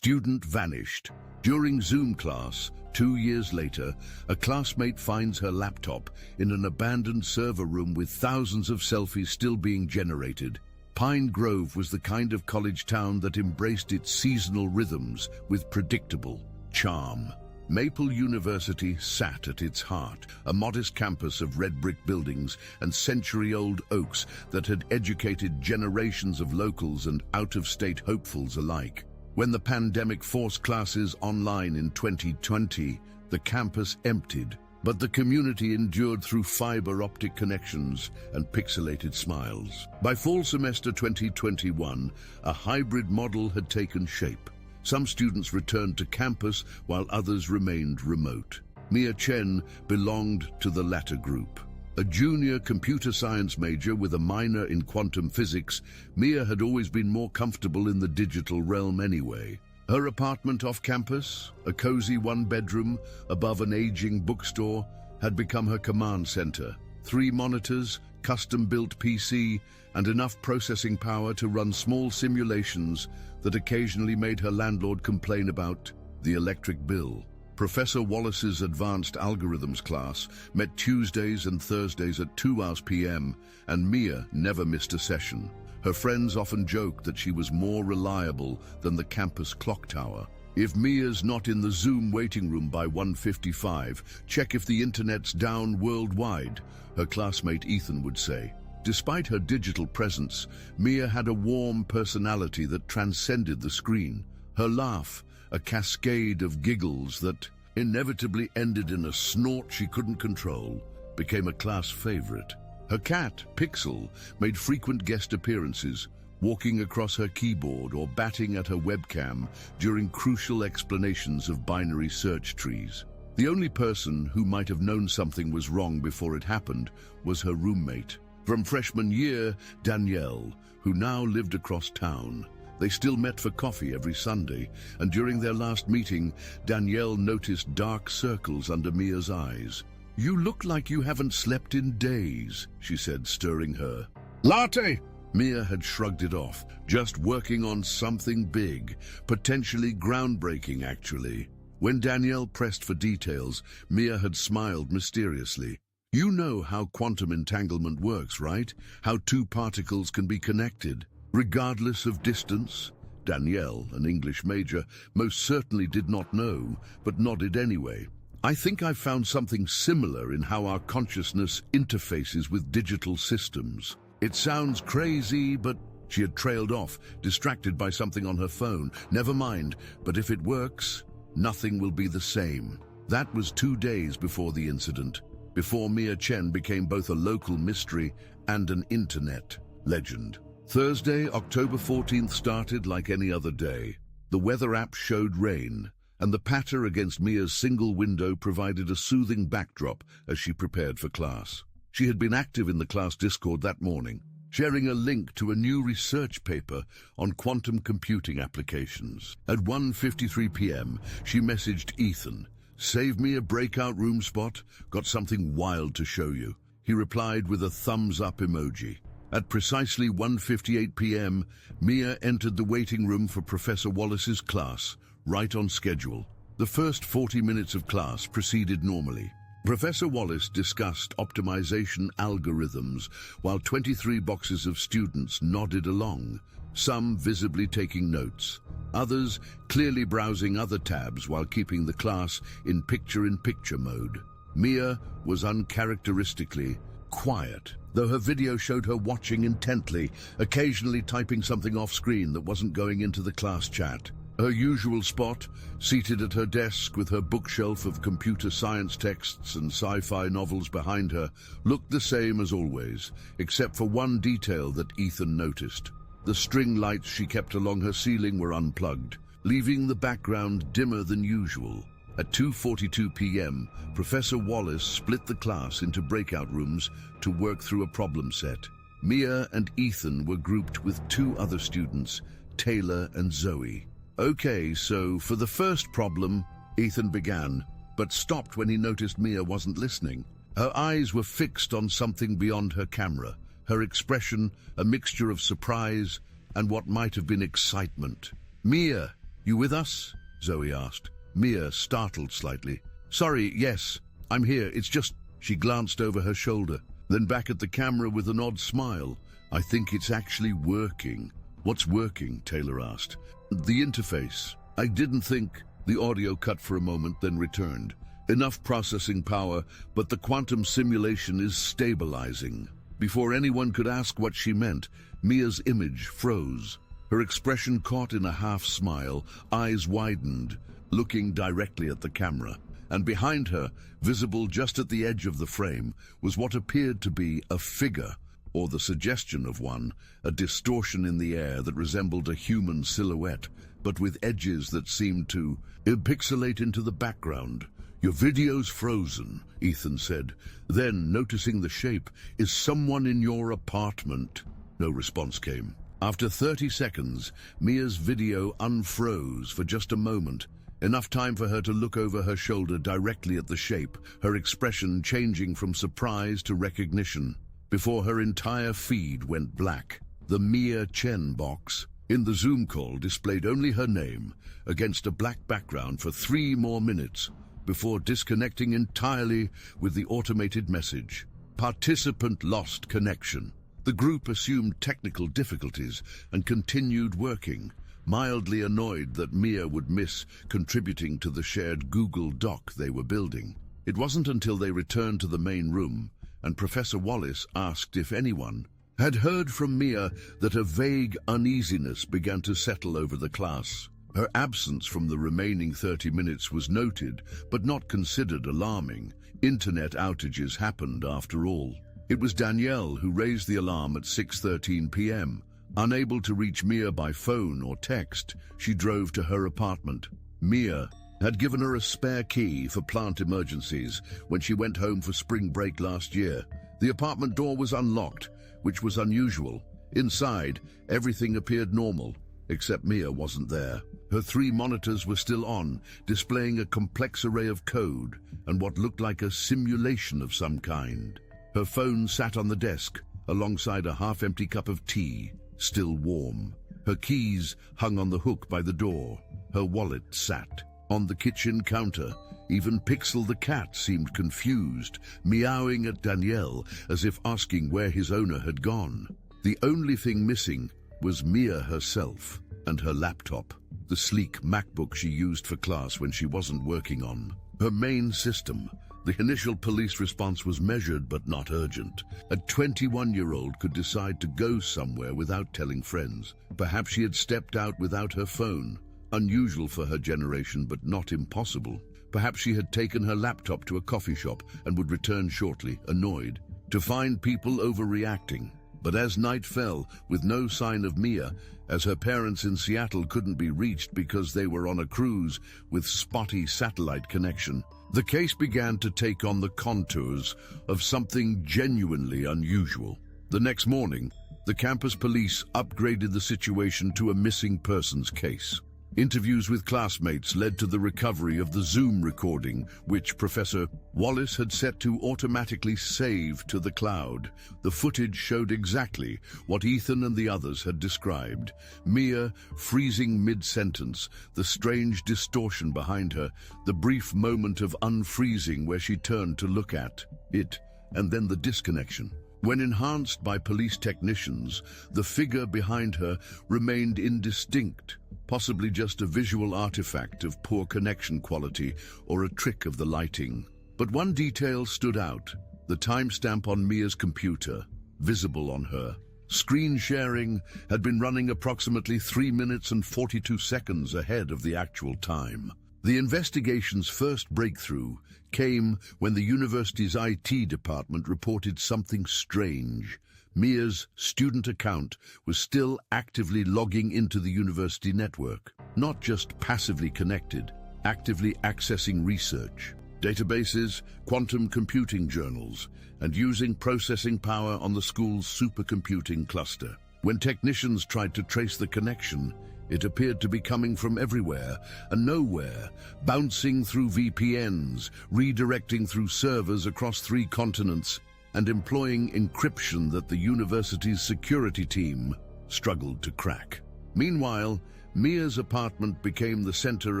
Student vanished. During Zoom class, 2 years later, a classmate finds her laptop in an abandoned server room with thousands of selfies still being generated. Pine Grove was the kind of college town that embraced its seasonal rhythms with predictable charm. Maple University sat at its heart, a modest campus of red brick buildings and century-old oaks that had educated generations of locals and out-of-state hopefuls alike. When the pandemic forced classes online in 2020, the campus emptied, but the community endured through fiber optic connections and pixelated smiles. By fall semester 2021, a hybrid model had taken shape. Some students returned to campus while others remained remote. Mia Chen belonged to the latter group. A junior computer science major with a minor in quantum physics, Mia had always been more comfortable in the digital realm anyway. Her apartment off campus, a cozy one-bedroom above an aging bookstore, had become her command center. 3 monitors, custom-built PC, and enough processing power to run small simulations that occasionally made her landlord complain about the electric bill. Professor Wallace's advanced algorithms class met Tuesdays and Thursdays at 2 p.m., and Mia never missed a session. Her friends often joked that she was more reliable than the campus clock tower. If Mia's not in the Zoom waiting room by 1:55, check if the internet's down worldwide, her classmate Ethan would say. Despite her digital presence, Mia had a warm personality that transcended the screen. Her laugh, a cascade of giggles that inevitably ended in a snort she couldn't control, became a class favorite. Her cat, Pixel, made frequent guest appearances, walking across her keyboard or batting at her webcam during crucial explanations of binary search trees. The only person who might have known something was wrong before it happened was her roommate. From freshman year, Danielle, who now lived across town. They still met for coffee every Sunday, and during their last meeting, Danielle noticed dark circles under Mia's eyes. "You look like you haven't slept in days," she said, stirring her latte. Mia had shrugged it off, just working on something big, potentially groundbreaking actually. When Danielle pressed for details, Mia had smiled mysteriously. "You know how quantum entanglement works, right? How 2 particles can be connected, regardless of distance?" Danielle, an English major, most certainly did not know, but nodded anyway. "I think I've found something similar in how our consciousness interfaces with digital systems. It sounds crazy, but..." She had trailed off, distracted by something on her phone. "Never mind, but if it works, nothing will be the same." That was 2 days before the incident, before Mia Chen became both a local mystery and an internet legend. Thursday, October 14th started like any other day. The weather app showed rain, and the patter against Mia's single window provided a soothing backdrop as she prepared for class. She had been active in the class Discord that morning, sharing a link to a new research paper on quantum computing applications. At 1:53 p.m., she messaged Ethan, "Save me a breakout room spot, got something wild to show you." He replied with a thumbs-up emoji. At precisely 1:58 p.m., Mia entered the waiting room for Professor Wallace's class, right on schedule. The first 40 minutes of class proceeded normally. Professor Wallace discussed optimization algorithms, while 23 boxes of students nodded along, some visibly taking notes, others clearly browsing other tabs while keeping the class in picture-in-picture mode. Mia was uncharacteristically quiet, though her video showed her watching intently, occasionally typing something off-screen that wasn't going into the class chat. Her usual spot, seated at her desk with her bookshelf of computer science texts and sci-fi novels behind her, looked the same as always, except for one detail that Ethan noticed. The string lights she kept along her ceiling were unplugged, leaving the background dimmer than usual. At 2:42 p.m., Professor Wallace split the class into breakout rooms to work through a problem set. Mia and Ethan were grouped with 2 other students, Taylor and Zoe. "Okay, so for the first problem," Ethan began, but stopped when he noticed Mia wasn't listening. Her eyes were fixed on something beyond her camera, her expression a mixture of surprise and what might have been excitement. "Mia, "You with us?" Zoe asked. Mia startled slightly. "Sorry, yes, I'm here. It's just..." She glanced over her shoulder, then back at the camera with an odd smile. "I think it's actually working." "What's working?" Taylor asked. "The interface. I didn't think..." The audio cut for a moment, then returned. "Enough processing power, but the quantum simulation is stabilizing." Before anyone could ask what she meant, Mia's image froze. Her expression caught in a half-smile, eyes widened, looking directly at the camera. And behind her, visible just at the edge of the frame, was what appeared to be a figure, or the suggestion of one, a distortion in the air that resembled a human silhouette, but with edges that seemed to pixelate into the background. "Your video's frozen," Ethan said. Then, noticing the shape, "Is someone in your apartment?" No response came. After 30 seconds, Mia's video unfroze for just a moment, enough time for her to look over her shoulder directly at the shape, her expression changing from surprise to recognition, before her entire feed went black. The Mia Chen box in the Zoom call displayed only her name against a black background for 3 more minutes, before disconnecting entirely with the automated message. "Participant lost connection." The group assumed technical difficulties and continued working, mildly annoyed that Mia would miss contributing to the shared Google Doc they were building. It wasn't until they returned to the main room and Professor Wallace asked if anyone had heard from Mia that a vague uneasiness began to settle over the class. Her absence from the remaining 30 minutes was noted, but not considered alarming. Internet outages happened after all. It was Danielle who raised the alarm at 6:13 p.m. Unable to reach Mia by phone or text, she drove to her apartment. Mia had given her a spare key for plant emergencies when she went home for spring break last year. The apartment door was unlocked, which was unusual. Inside, everything appeared normal, except Mia wasn't there. Her 3 monitors were still on, displaying a complex array of code and what looked like a simulation of some kind. Her phone sat on the desk, alongside a half-empty cup of tea, still warm. Her keys hung on the hook by the door. Her wallet sat on the kitchen counter. Even Pixel the cat seemed confused, meowing at Danielle as if asking where his owner had gone. The only thing missing was Mia herself and her laptop, the sleek MacBook she used for class when she wasn't working on her main system. The initial police response was measured but not urgent. A 21-year-old could decide to go somewhere without telling friends. Perhaps she had stepped out without her phone. Unusual for her generation, but not impossible. Perhaps she had taken her laptop to a coffee shop and would return shortly, annoyed, to find people overreacting. But as night fell, with no sign of Mia, as her parents in Seattle couldn't be reached because they were on a cruise with spotty satellite connection, the case began to take on the contours of something genuinely unusual. The next morning, the campus police upgraded the situation to a missing persons case. Interviews with classmates led to the recovery of the Zoom recording, which Professor Wallace had set to automatically save to the cloud. The footage showed exactly what Ethan and the others had described. Mia freezing mid-sentence, the strange distortion behind her, the brief moment of unfreezing where she turned to look at it, and then the disconnection. When enhanced by police technicians, the figure behind her remained indistinct, possibly just a visual artifact of poor connection quality or a trick of the lighting. But one detail stood out: the timestamp on Mia's computer, visible on her screen sharing, had been running approximately 3 minutes and 42 seconds ahead of the actual time. The investigation's first breakthrough came when the university's IT department reported something strange. Mia's student account was still actively logging into the university network, not just passively connected, actively accessing research, databases, quantum computing journals, and using processing power on the school's supercomputing cluster. When technicians tried to trace the connection, it appeared to be coming from everywhere and nowhere, bouncing through VPNs, redirecting through servers across 3 continents, and employing encryption that the university's security team struggled to crack. Meanwhile, Mia's apartment became the center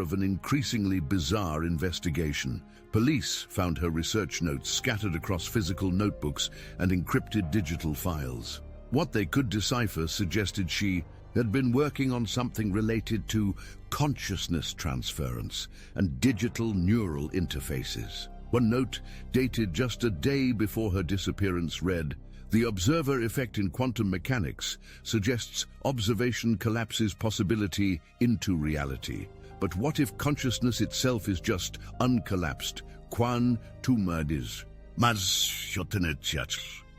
of an increasingly bizarre investigation. Police found her research notes scattered across physical notebooks and encrypted digital files. What they could decipher suggested she had been working on something related to consciousness transference and digital neural interfaces. One note, dated just a day before her disappearance, read, "The observer effect in quantum mechanics suggests observation collapses possibility into reality. But what if consciousness itself is just uncollapsed? Quan tumadis.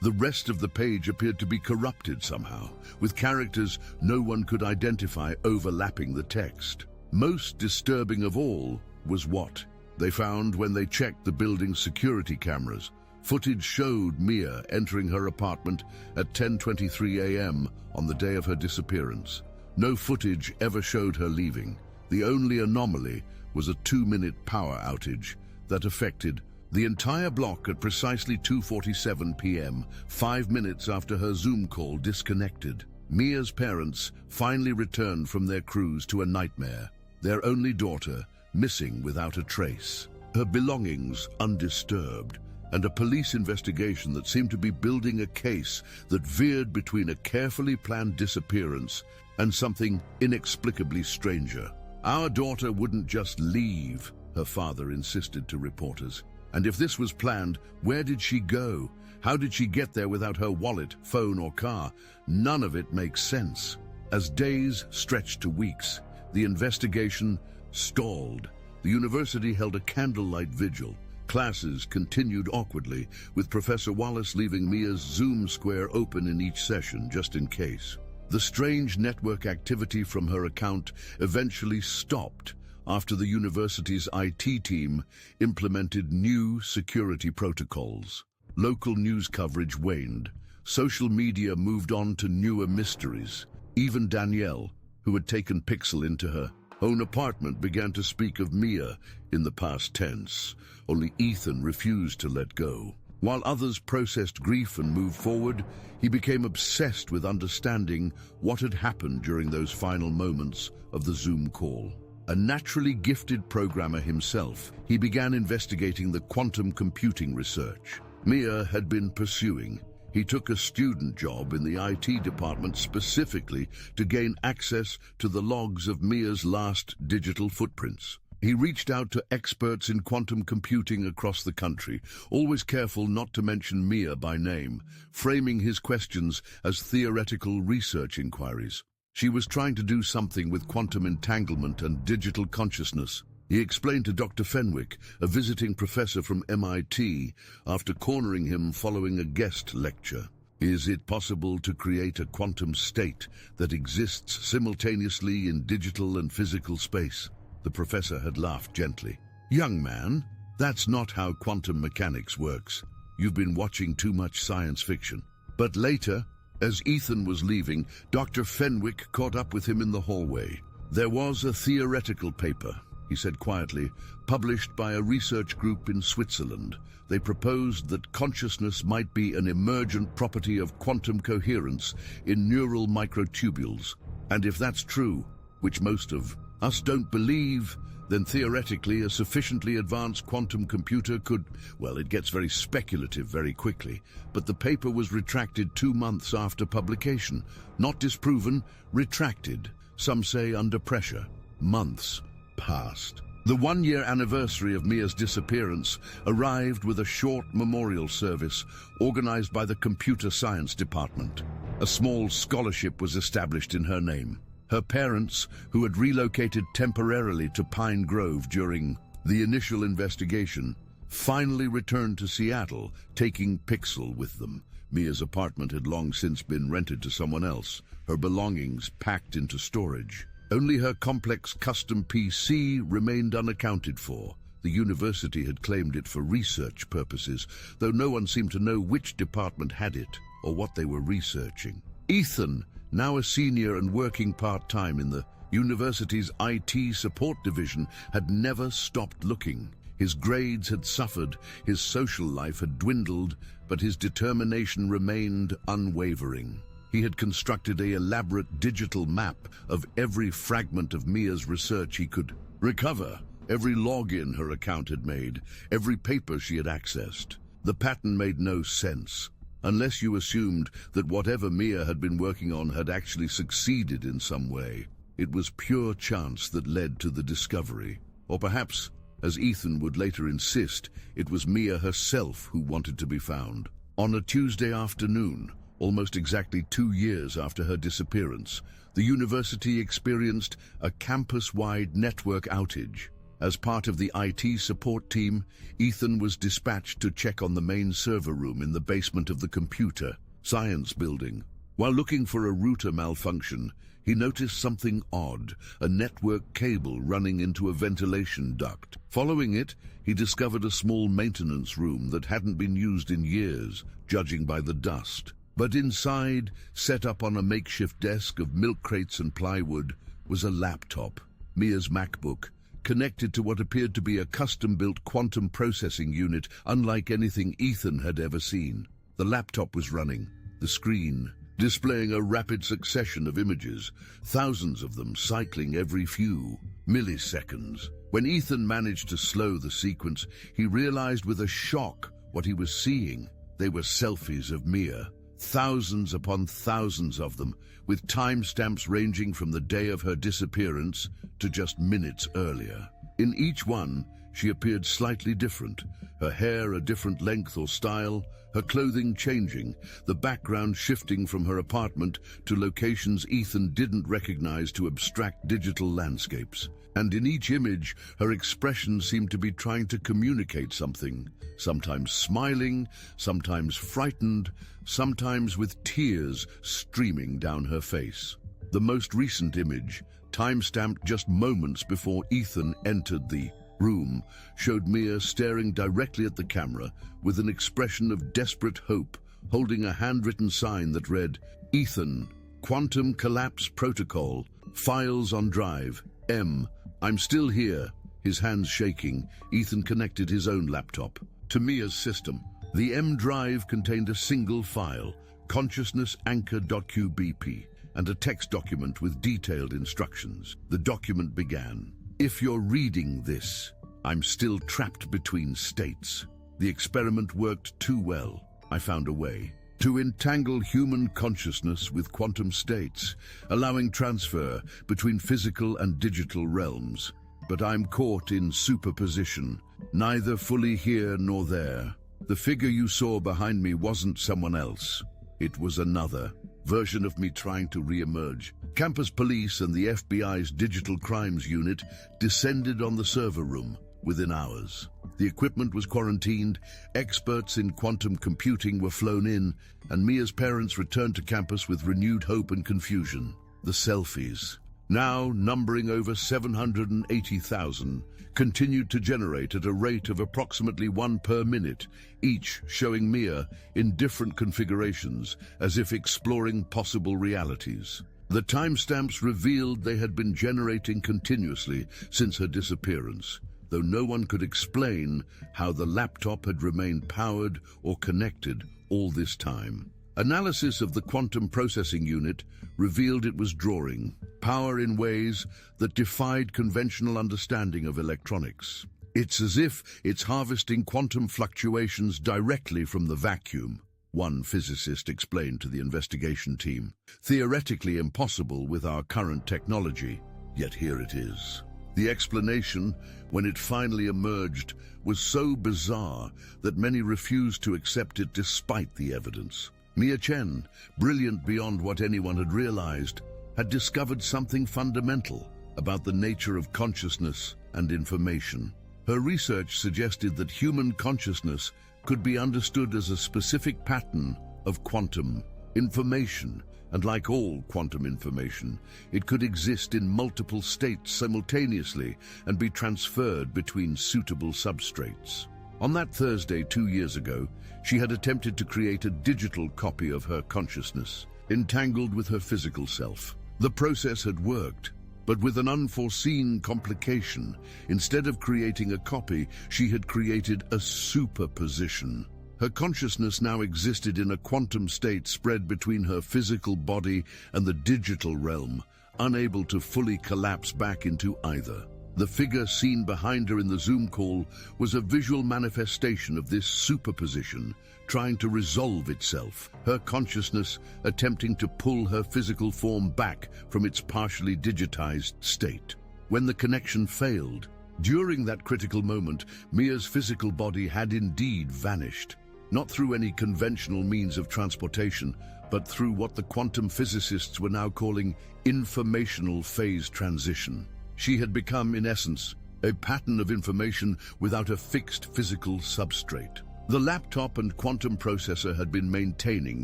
The rest of the page appeared to be corrupted somehow, with characters no one could identify overlapping the text. Most disturbing of all was what they found when they checked the building's security cameras. Footage showed Mia entering her apartment at 10:23 a.m. on the day of her disappearance. No footage ever showed her leaving. The only anomaly was a 2-minute power outage that affected the entire block at precisely 2:47 p.m., 5 minutes after her Zoom call disconnected. Mia's parents finally returned from their cruise to a nightmare, their only daughter missing without a trace, her belongings undisturbed, and a police investigation that seemed to be building a case that veered between a carefully planned disappearance and something inexplicably stranger. "Our daughter wouldn't just leave," her father insisted to reporters. "And if this was planned, where did she go? How did she get there without her wallet, phone, or car? None of it makes sense." As days stretched to weeks, the investigation stalled. The university held a candlelight vigil. Classes continued awkwardly, with Professor Wallace leaving Mia's Zoom square open in each session, just in case. The strange network activity from her account eventually stopped after the university's IT team implemented new security protocols. Local news coverage waned. Social media moved on to newer mysteries. Even Danielle, who had taken Pixel into her own apartment, began to speak of Mia in the past tense. Only Ethan refused to let go. While others processed grief and moved forward, he became obsessed with understanding what had happened during those final moments of the Zoom call. A naturally gifted programmer himself, he began investigating the quantum computing research Mia had been pursuing. He took a student job in the IT department specifically to gain access to the logs of Mia's last digital footprints. He reached out to experts in quantum computing across the country, always careful not to mention Mia by name, framing his questions as theoretical research inquiries. She was trying to do something with quantum entanglement and digital consciousness. He explained to Dr. Fenwick, a visiting professor from MIT, after cornering him following a guest lecture. Is it possible to create a quantum state that exists simultaneously in digital and physical space? The professor had laughed gently. Young man, that's not how quantum mechanics works. You've been watching too much science fiction. But later, as Ethan was leaving, Dr. Fenwick caught up with him in the hallway. There was a theoretical paper, he said quietly, published by a research group in Switzerland. They proposed that consciousness might be an emergent property of quantum coherence in neural microtubules. And if that's true, which most of us don't believe, then theoretically a sufficiently advanced quantum computer could, well, it gets very speculative very quickly, but the paper was retracted 2 months after publication. Not disproven, retracted. Some say under pressure. Months passed. The 1-year anniversary of Mia's disappearance arrived with a short memorial service organized by the Computer Science Department. A small scholarship was established in her name. Her parents, who had relocated temporarily to Pine Grove during the initial investigation, finally returned to Seattle, taking Pixel with them. Mia's apartment had long since been rented to someone else, her belongings packed into storage. Only her complex custom PC remained unaccounted for. The university had claimed it for research purposes, though no one seemed to know which department had it or what they were researching. Ethan, now a senior and working part-time in the university's IT support division, had never stopped looking. His grades had suffered, his social life had dwindled, but his determination remained unwavering. He had constructed an elaborate digital map of every fragment of Mia's research he could recover, every login her account had made, every paper she had accessed. The pattern made no sense, unless you assumed that whatever Mia had been working on had actually succeeded in some way. It was pure chance that led to the discovery. Or perhaps, as Ethan would later insist, it was Mia herself who wanted to be found. On a Tuesday afternoon, almost exactly 2 years after her disappearance, the university experienced a campus-wide network outage. As part of the IT support team, Ethan was dispatched to check on the main server room in the basement of the computer science building. While looking for a router malfunction, he noticed something odd, a network cable running into a ventilation duct. Following it, he discovered a small maintenance room that hadn't been used in years, judging by the dust. But inside, set up on a makeshift desk of milk crates and plywood, was a laptop, Mia's MacBook, connected to what appeared to be a custom-built quantum processing unit unlike anything Ethan had ever seen. The laptop was running, the screen displaying a rapid succession of images, thousands of them cycling every few milliseconds. When Ethan managed to slow the sequence, he realized with a shock what he was seeing. They were selfies of Mia. Thousands upon thousands of them, with timestamps ranging from the day of her disappearance to just minutes earlier. In each one, she appeared slightly different, her hair a different length or style, her clothing changing, the background shifting from her apartment to locations Ethan didn't recognize to abstract digital landscapes. And in each image, her expression seemed to be trying to communicate something, sometimes smiling, sometimes frightened, sometimes with tears streaming down her face. The most recent image, timestamped just moments before Ethan entered the room, showed Mia staring directly at the camera with an expression of desperate hope, holding a handwritten sign that read, "Ethan, Quantum Collapse Protocol, Files on Drive, M. I'm still here." His hands shaking, Ethan connected his own laptop to Mia's system. The M drive contained a single file, consciousnessanchor.qbp, and a text document with detailed instructions. The document began, "If you're reading this, I'm still trapped between states. The experiment worked too well. I found a way to entangle human consciousness with quantum states, allowing transfer between physical and digital realms. But I'm caught in superposition, neither fully here nor there. The figure you saw behind me wasn't someone else. It was another version of me trying to re-emerge." Campus police and the FBI's Digital Crimes Unit descended on the server room within hours. The equipment was quarantined, experts in quantum computing were flown in, and Mia's parents returned to campus with renewed hope and confusion. The selfies, now numbering over 780,000, continued to generate at a rate of approximately 1 per minute, each showing Mia in different configurations, as if exploring possible realities. The timestamps revealed they had been generating continuously since her disappearance, though no one could explain how the laptop had remained powered or connected all this time. Analysis of the quantum processing unit revealed it was drawing power in ways that defied conventional understanding of electronics. It's as if it's harvesting quantum fluctuations directly from the vacuum, one physicist explained to the investigation team. Theoretically impossible with our current technology, yet here it is. The explanation, when it finally emerged, was so bizarre that many refused to accept it despite the evidence. Mia Chen, brilliant beyond what anyone had realized, had discovered something fundamental about the nature of consciousness and information. Her research suggested that human consciousness could be understood as a specific pattern of quantum information, and like all quantum information, it could exist in multiple states simultaneously and be transferred between suitable substrates. On that Thursday 2 years ago, she had attempted to create a digital copy of her consciousness, entangled with her physical self. The process had worked, but with an unforeseen complication. Instead of creating a copy, she had created a superposition. Her consciousness now existed in a quantum state spread between her physical body and the digital realm, unable to fully collapse back into either. The figure seen behind her in the Zoom call was a visual manifestation of this superposition, trying to resolve itself, her consciousness attempting to pull her physical form back from its partially digitized state. When the connection failed, during that critical moment, Mia's physical body had indeed vanished. Not through any conventional means of transportation, but through what the quantum physicists were now calling informational phase transition. She had become, in essence, a pattern of information without a fixed physical substrate. The laptop and quantum processor had been maintaining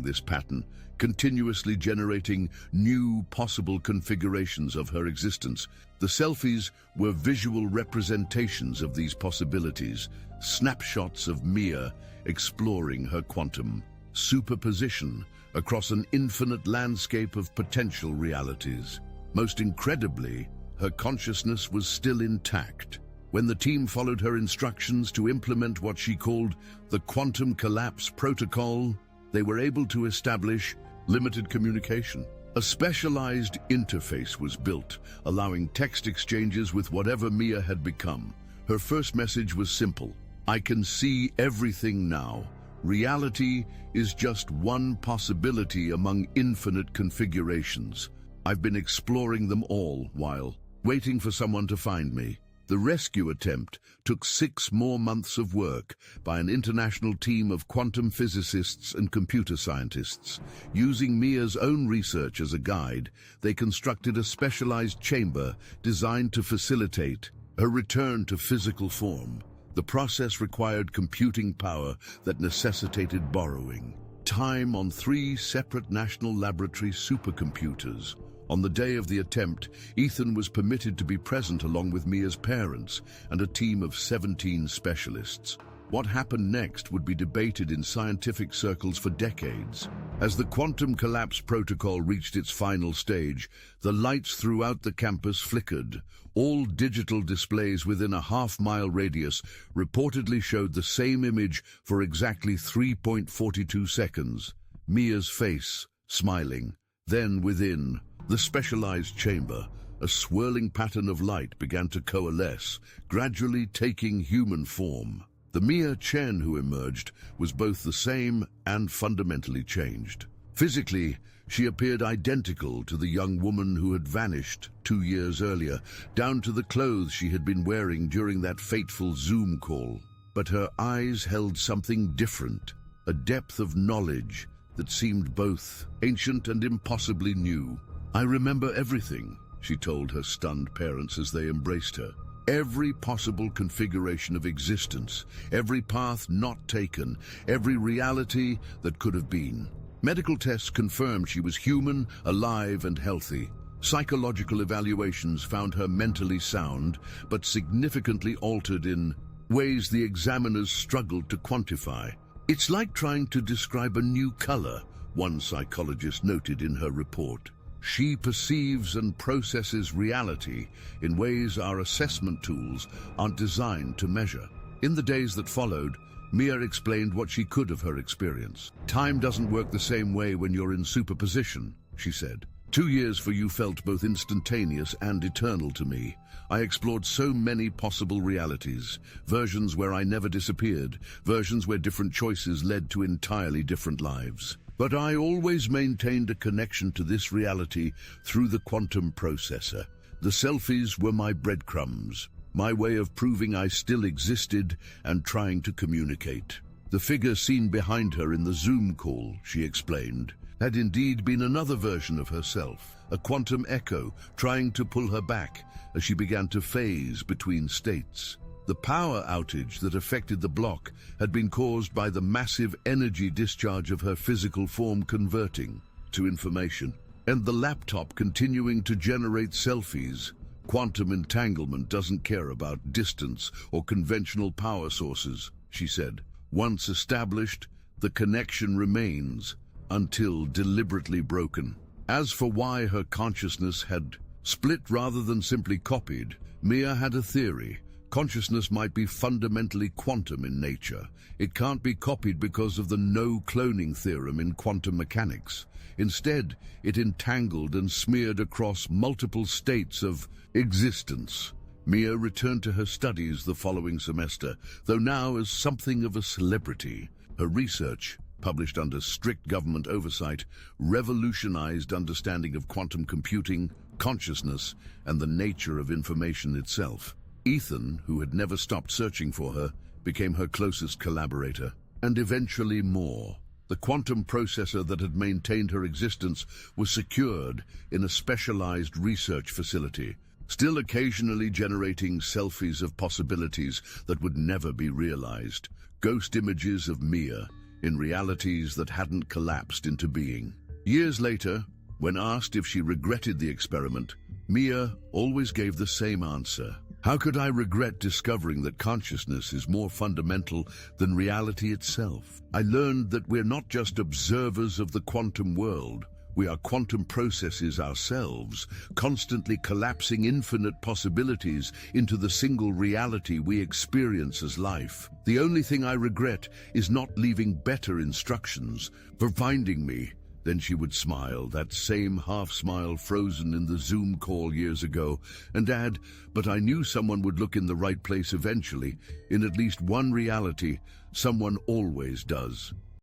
this pattern, continuously generating new possible configurations of her existence. The selfies were visual representations of these possibilities, snapshots of Mia exploring her quantum superposition across an infinite landscape of potential realities. Most incredibly, her consciousness was still intact. When the team followed her instructions to implement what she called the Quantum Collapse Protocol, they were able to establish limited communication. A specialized interface was built, allowing text exchanges with whatever Mia had become. Her first message was simple: "I can see everything now. Reality is just one possibility among infinite configurations. I've been exploring them all while waiting for someone to find me." The rescue attempt took 6 more months of work by an international team of quantum physicists and computer scientists. Using Mia's own research as a guide, they constructed a specialized chamber designed to facilitate her return to physical form. The process required computing power that necessitated borrowing time on 3 separate National Laboratory supercomputers. On the day of the attempt, Ethan was permitted to be present along with Mia's parents and a team of 17 specialists. What happened next would be debated in scientific circles for decades. As the Quantum Collapse Protocol reached its final stage, the lights throughout the campus flickered. All digital displays within a half-mile radius reportedly showed the same image for exactly 3.42 seconds. Mia's face, smiling. Then within the specialized chamber, a swirling pattern of light began to coalesce, gradually taking human form. The Mia Chen who emerged was both the same and fundamentally changed. Physically, she appeared identical to the young woman who had vanished 2 years earlier, down to the clothes she had been wearing during that fateful Zoom call. But her eyes held something different, a depth of knowledge that seemed both ancient and impossibly new. "I remember everything," she told her stunned parents as they embraced her. "Every possible configuration of existence, every path not taken, every reality that could have been." Medical tests confirmed she was human, alive, and healthy. Psychological evaluations found her mentally sound, but significantly altered in ways the examiners struggled to quantify. "It's like trying to describe a new color," one psychologist noted in her report. "She perceives and processes reality in ways our assessment tools aren't designed to measure." In the days that followed, Mia explained what she could of her experience. "Time doesn't work the same way when you're in superposition," she said. 2 years for you felt both instantaneous and eternal to me. I explored so many possible realities, versions where I never disappeared, versions where different choices led to entirely different lives. But I always maintained a connection to this reality through the quantum processor. The selfies were my breadcrumbs, my way of proving I still existed and trying to communicate. The figure seen behind her in the Zoom call, she explained, had indeed been another version of herself, a quantum echo trying to pull her back as she began to phase between states. The power outage that affected the block had been caused by the massive energy discharge of her physical form converting to information, and the laptop continuing to generate selfies. Quantum entanglement doesn't care about distance or conventional power sources, she said. Once established, the connection remains until deliberately broken. As for why her consciousness had split rather than simply copied, Mia had a theory. Consciousness might be fundamentally quantum in nature. It can't be copied because of the no-cloning theorem in quantum mechanics. Instead, it entangled and smeared across multiple states of existence. Mia returned to her studies the following semester, though now as something of a celebrity. Her research, published under strict government oversight, revolutionized understanding of quantum computing, consciousness, and the nature of information itself. Ethan, who had never stopped searching for her, became her closest collaborator, and eventually more. The quantum processor that had maintained her existence was secured in a specialized research facility, still occasionally generating selfies of possibilities that would never be realized, ghost images of Mia in realities that hadn't collapsed into being. Years later, when asked if she regretted the experiment, Mia always gave the same answer. How could I regret discovering that consciousness is more fundamental than reality itself? I learned that we're not just observers of the quantum world. We are quantum processes ourselves, constantly collapsing infinite possibilities into the single reality we experience as life. The only thing I regret is not leaving better instructions for finding me. Then she would smile, that same half-smile frozen in the Zoom call years ago, and add, "But I knew someone would look in the right place eventually. In at least one reality, someone always does."